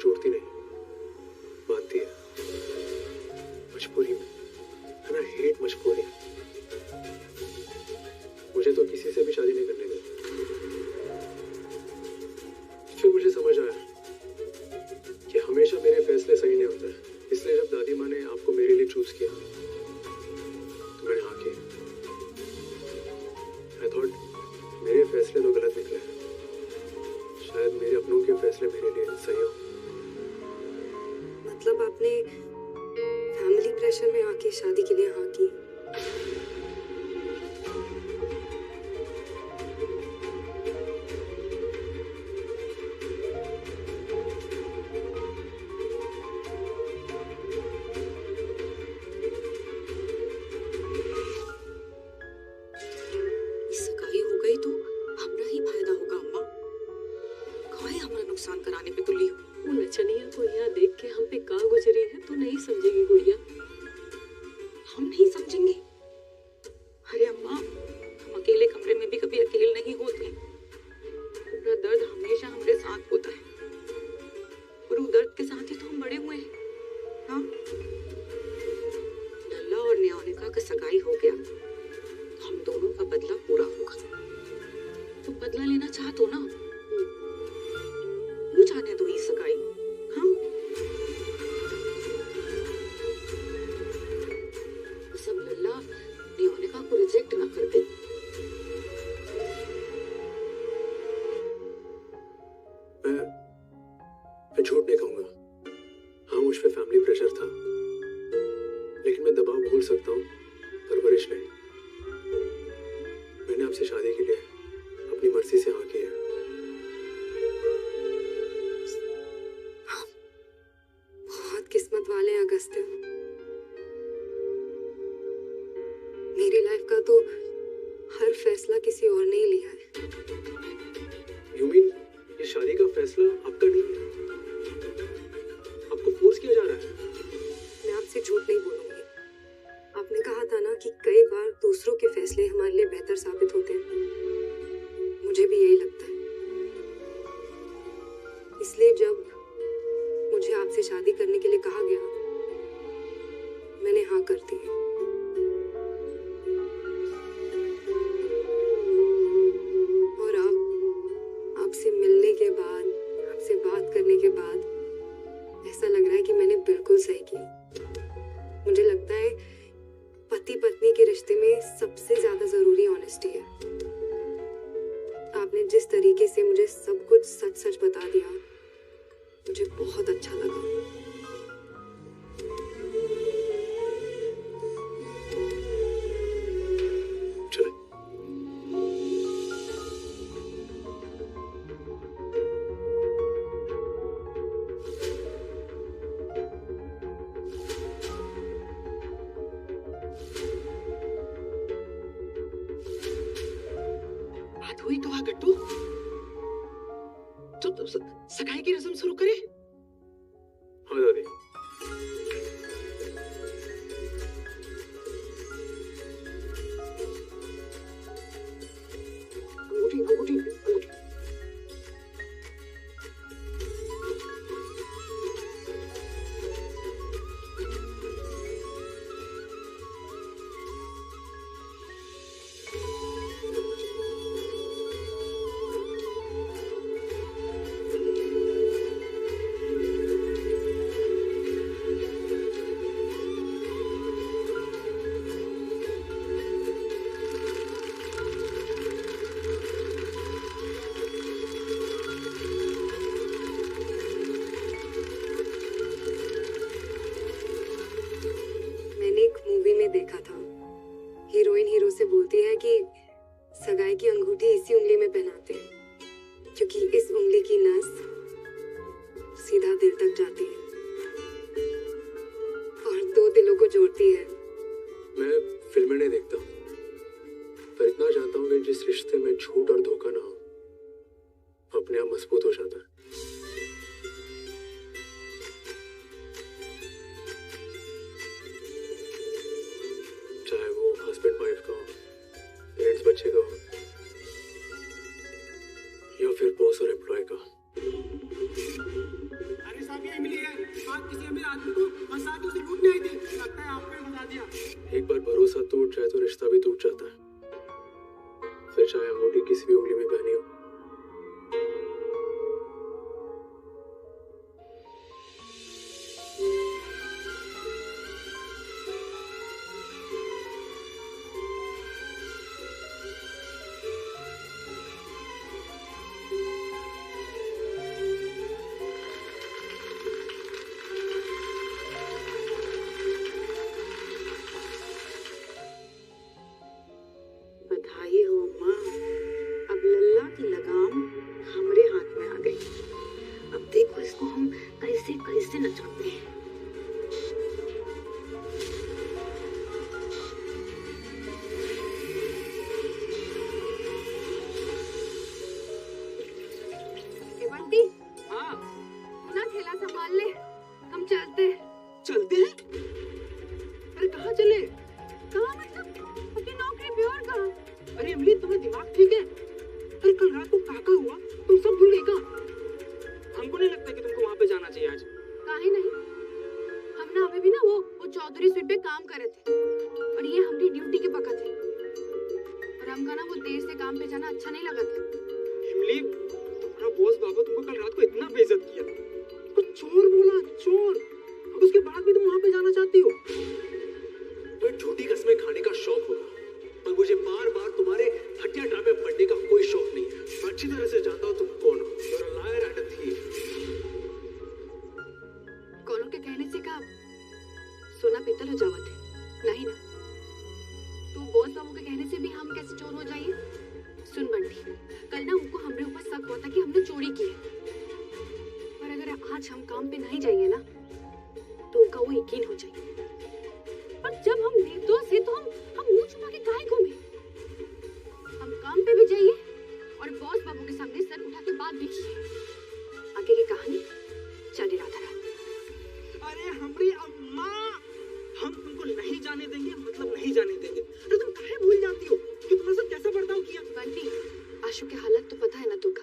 जोड़ती नहीं, बांधती है। मजबूरी में है ना, हेट मजबूरी। मुझे तो किसी से भी शादी नहीं करने देती। फिर मुझे समझ आया कि हमेशा मेरे फैसले सही नहीं होते। इसलिए जब दादी माँ ने आपको मेरे लिए चूज किया तो मैंने हाँ किया। आई थॉट मेरे फैसले तो गलत निकले, शायद मेरे अपनों के फैसले मेरे लिए सही हो। मतलब आपने फैमिली प्रेशर में आके शादी के लिए हाँ की? मैं झूठ नहीं कहूंगा, हाँ मुझ पे फैमिली प्रेशर था, लेकिन मैं दबाव भूल सकता हूँ, परवरिश नहीं। मैंने आपसे शादी के लिए अपनी मर्जी से हाँ की है। बहुत किस्मत वाले हैं अगस्त्य। मेरी लाइफ का तो हर फैसला किसी और ने ही लिया है। You mean ये शादी का फैसला आपका नहीं है? आपको फोर्स किया जा रहा है? मैं आपसे झूठ नहीं बोलूंगी। आपने कहा था ना कि कई बार दूसरों के फैसले हमारे लिए बेहतर साबित होते हैं। मुझे भी यही लगता है। इसलिए जब मुझे आपसे शादी करने के लिए कहा गया, मैंने हाँ कर दी। और अब आपसे मिलने के बाद, आपसे बात करने के बाद ऐसा लग रहा है कि मैंने बिल्कुल सही किया। मुझे लगता है पति पत्नी के रिश्ते में सबसे ज्यादा जरूरी ऑनेस्टी है। आपने जिस तरीके से मुझे सब कुछ सच सच बता दिया, मुझे बहुत अच्छा लगा। हुई तो हाँ गट्टू, तो सगाई की रस्म शुरू करें। हाँ दादी। अंगूठी अंगूठी अंगूठी। देखा था, हीरोइन हीरो से बोलती है कि सगाई की अंगूठी इसी उंगली में पहनाते हैं क्योंकि इस उंगली की नस सीधा दिल तक जाती है और दो दिलों को जोड़ती है। मैं फिल्में नहीं देखता, पर इतना जानता हूँ कि जिस रिश्ते में झूठ और धोखा ना हो, अपने आप मजबूत हो जाता है। चाहे वो हस्बैंड वाइफ का हो, पेरेंट्स बच्चे का हो, या फिर बॉस और एम्प्लॉय का। अरे साहब दिया। एक बार भरोसा टूट जाए तो रिश्ता भी टूट जाता है, फिर चाहे अंगूठी किसी भी उंगली में पहनी हो। बधाई हो माँ, अब लल्ला की लगाम हमारे हाथ में आ गई। अब देखो इसको हम कैसे कैसे नचाते हैं। बंटी, हाँ ना ठेला संभाल ले, हम चलते हैं। चलते हैं? अरे कहाँ चले? कहाँ मतलब? अपनी नौकरी पे और कहाँ? अरे इमली तुम्हारा दिमाग ठीक है? अरे कल रात को काका हुआ, तुम सब भूल गई क्या? हमको नहीं लगता कि तुमको वहाँ पे जाना चाहिए आज। काहे नहीं? हम ना अभी भी ना वो चौधरी स्वीट पे काम कर रहे थे और ये हमारी ड्यूटी के बखत है और हमका ना वो देर से काम पे जाना अच्छा नहीं लगा था। इमली, तुम्हारा बॉस बाबू तुमको कल रात को इतना बेइज्जत किया, तो चोर बोला, चोर। अब उसके बाद भी तुम वहाँ पे जाना चाहती हो? तो झूठी कसमें खाने का शौक होगा, पर मुझे बार बार तुम्हारे हटिया ड्रामे पढ़ने का कोई शौक नहीं है। मैं अच्छी तरह से जानता हूँ तुम कौन हो। You're a liar and a thief. कॉलों के कहने से का सोना पीतल हो जावत है, नहीं ना? तो बॉस बाबू के कहने से भी हम कैसे चोर हो जाइए? सुन बंटी, कल ना उनको हमरे ऊपर शक हुआ था कि हमने चोरी की है, पर अगर आज हम काम पे नहीं जाइए ना तो उनका वो यकीन हो जाए। और जब हम निर्दोष है तो हम मुंह छुपा के काहे घूमे? हम काम पे भी जाइए और बॉस बाबू के सामने सर उठा के बात भी कीजिए। आगे की कहानी चले राधा रात। अरे हमारी अम्मा, हम तुमको नहीं जाने देंगे, मतलब नहीं जाने देंगे। अरे तुम काहे भूल जाती हो कि तुम्हारे साथ कैसा बर्ताव किया? बंटी, आशु की हालत तो पता है ना तुका।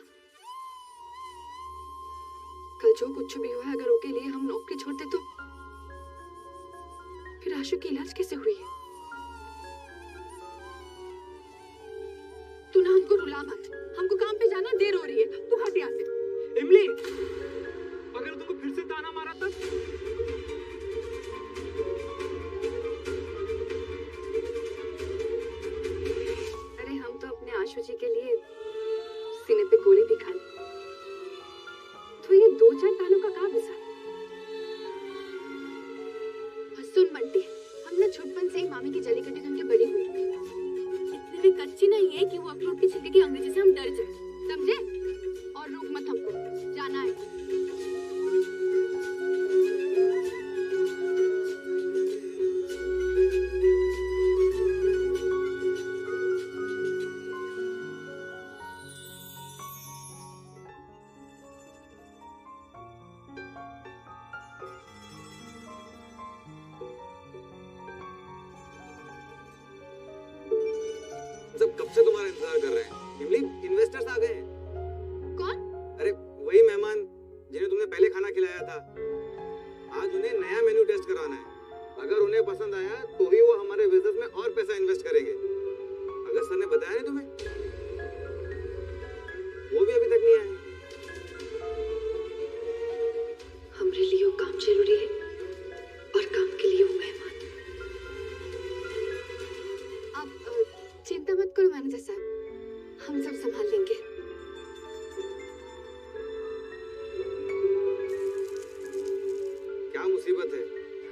कल जो कुछ भी हुआ, अगर उसके लिए हम नौकरी छोड़ते तो फिर आशु की इलाज कैसे हुई है? तू ना हमको रुला मत, हमको काम पे जाना देर हो रही है, तू हट यहाँ से। इमली, अगर तुमको फिर से ताना मारा था? अरे हम तो अपने आशु जी के लिए सीने पे गोली भी खा ली, तो ये दो चार तानों का काम है। सुन बंटी, हम ना छुटपन से ही मामी की जली कटी सुन के बड़ी हुई, इतनी भी कच्ची नहीं है कि वो अखरोट की छिलके की अंग्रेजी से हम डर जाए, समझे? और रोक मत हमको, जाना है। सब कब से तुम्हारा इंतजार कर रहे हैं। इमली, इन्वेस्टर्स आ गए हैं। कौन? अरे वही मेहमान जिन्हें तुमने पहले खाना खिलाया था। आज उन्हें नया मेन्यू टेस्ट करवाना है। अगर उन्हें पसंद आया तो ही वो हमारे बिजनेस में और पैसा इन्वेस्ट करेंगे। अगर सर ने बताया नहीं तुम्हें? वो भी अभी तक नहीं आए। हमरे लिए वो काम जरूरी है और काम के लिए वो मेहमान। आप चिंता मत करो मैनेजर साहब, हम सब संभाल लेंगे। क्या मुसीबत है?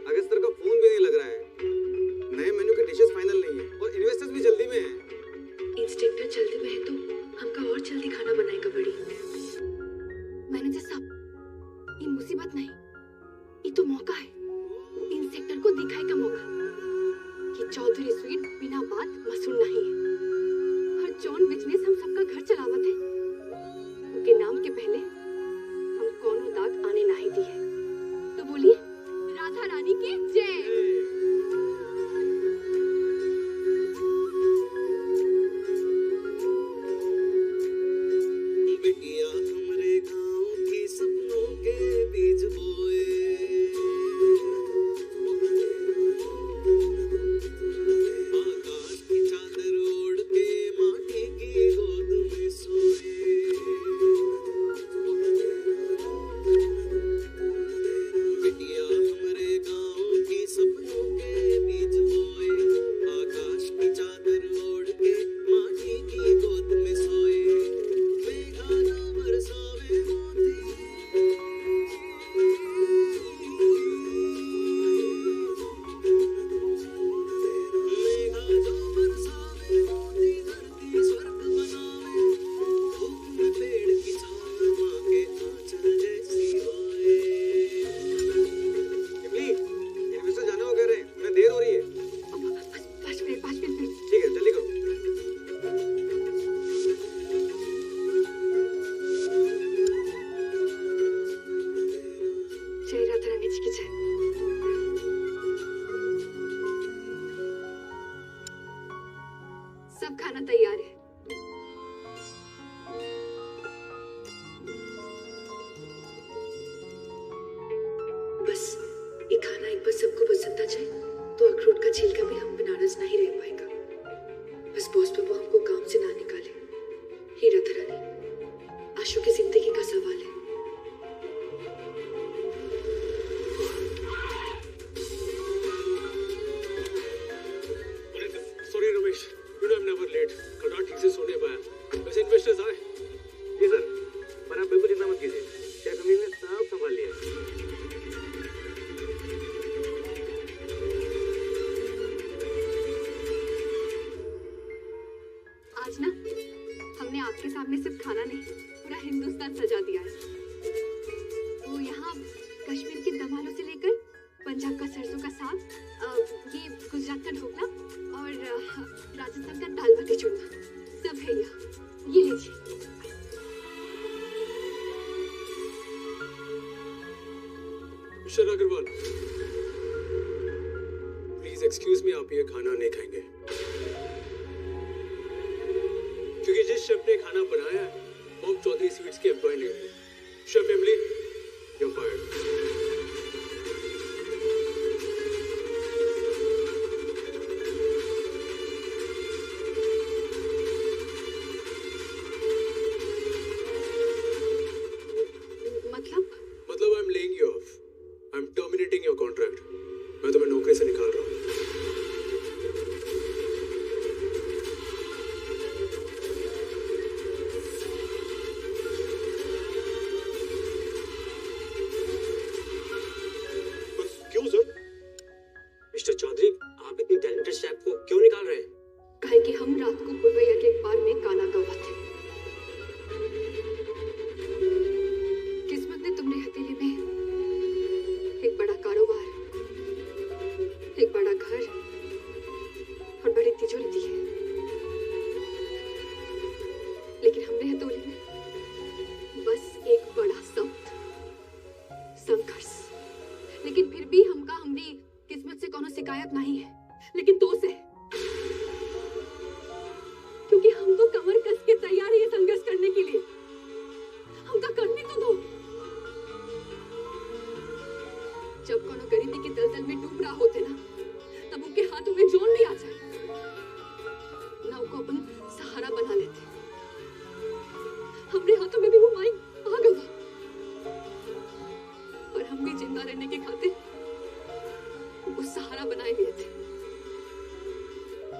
अगर सर का फोन भी नहीं लग रहा है, नए मेन्यू के डिशेस फाइनल नहीं है और इन्वेस्टर्स भी जल्दी में हैं। इंस्पेक्टर जल्दी में है तो हमका और जल्दी खाना बनाएगा पड़ी। मैनेजर साहब, ये मुसीबत नहीं, ये तो मौका है। इंस्पेक्टर को दिखाई का मौका कि चौधरी स्वीट बिना बात मसूल नहीं है और जॉन बिजनेस हम सबका घर चलावत है। उनके नाम के पहले हम कौनो दाग आने नहीं दी है। तो बोलिए, राधा रानी की जय। बिटिया हमरे गांव की सपनों के बीज बोए, जी की जय। सब खाना तैयार है। बस ये खाना एक बार सबको पसंद आ जाए तो अखरोट का छिलका भी हम पे नाराज नहीं रह पाएगा। बस बॉस बाबू हमको काम से ना निकाले। हीरा धरानी आशु की जिंदगी का सवाल है। Sorry Ramesh, you know I am never late. कल रात ठीक से सो नहीं पाया। वैसे इन्वेस्टर्स आए। जी सर, पर आप बिल्कुल चिंता मत कीजिए, शेफ अमीर ने सब संभाल लिया है। आज ना हमने आपके सामने सिर्फ खाना नहीं पूरा हिंदुस्तान सजा दिया है। वो यहाँ कश्मीर के दम आलू से लेकर पंजाब का सरसों का साग, ये गुजरात का ढोकला और राजस्थान का दाल बाटी चूरमा सब है यहाँ। ये लीजिए। Mister Agarwal, please excuse me, आप ये खाना नहीं खाएंगे क्योंकि जिस शेफ ने खाना बनाया है वो चौधरी स्वीट्स के एम्प्लॉय नहीं है। Chef Emily, you are fired. मतलब I am laying you off. I am terminating your contract. मैं तुम्हें नौकरी से निकाल रहा हूँ। क्यों सर? मिस्टर चौधरी, आप इतनी टैलेंटेड शेफ को क्यों निकाल रहे हैं? कहे कि हम रात को पुरवैया के एक बार में गाना गवा थे। किस्मत ने तुमने हथेली में एक बड़ा कारोबार, एक बड़ा घर और बड़ी तिजोरी दी है, लेकिन हमने हथेली में बस एक बड़ा शब्द, संघर्ष। लेकिन फिर भी हमका हमरी किस्मत से कोनो शिकायत नहीं है, लेकिन तो से, क्योंकि हम तो कमर कस के तैयार है ये संघर्ष करने के लिए। हमका करने तो दो। जब कोनो गरीबी के दलदल में डूब रहा होते ना, तब उनके हाथों में जोन भी आ जाए ना, उनको अपन सहारा बना लेते। हमरे हाथों में भी वो माई आ गवा और हम भी जिंदा रहने के खातिर वो सहारा बनाए हुए थे।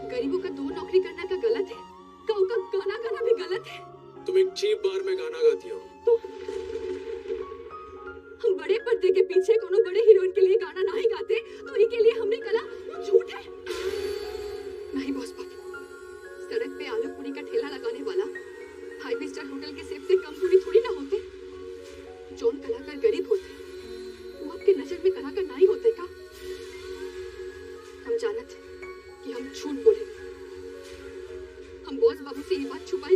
गरीबों का दो नौकरी करना का गलत है, गाँव का गाना गाना भी गलत है। तुम एक चीप बार में गाना गाती हो। तो हम बड़े पर्दे के पीछे कोनो बड़े हीरोइन के लिए गाना नहीं गाते, तो इनके लिए हमरी कला झूठ है। नहीं बॉस बाबू, सड़क पे आलू पूरी का ठेला लगाने वाला 5 स्टार होटल के शेफ से कम पूरी थोड़ी ना होते। जोन कलाकार गरीब होते, वो आपके नजर में कलाकार नहीं होते का? हम जानत कि हम झूठ बोले। हम बॉस बाबू से ये बात छुपाई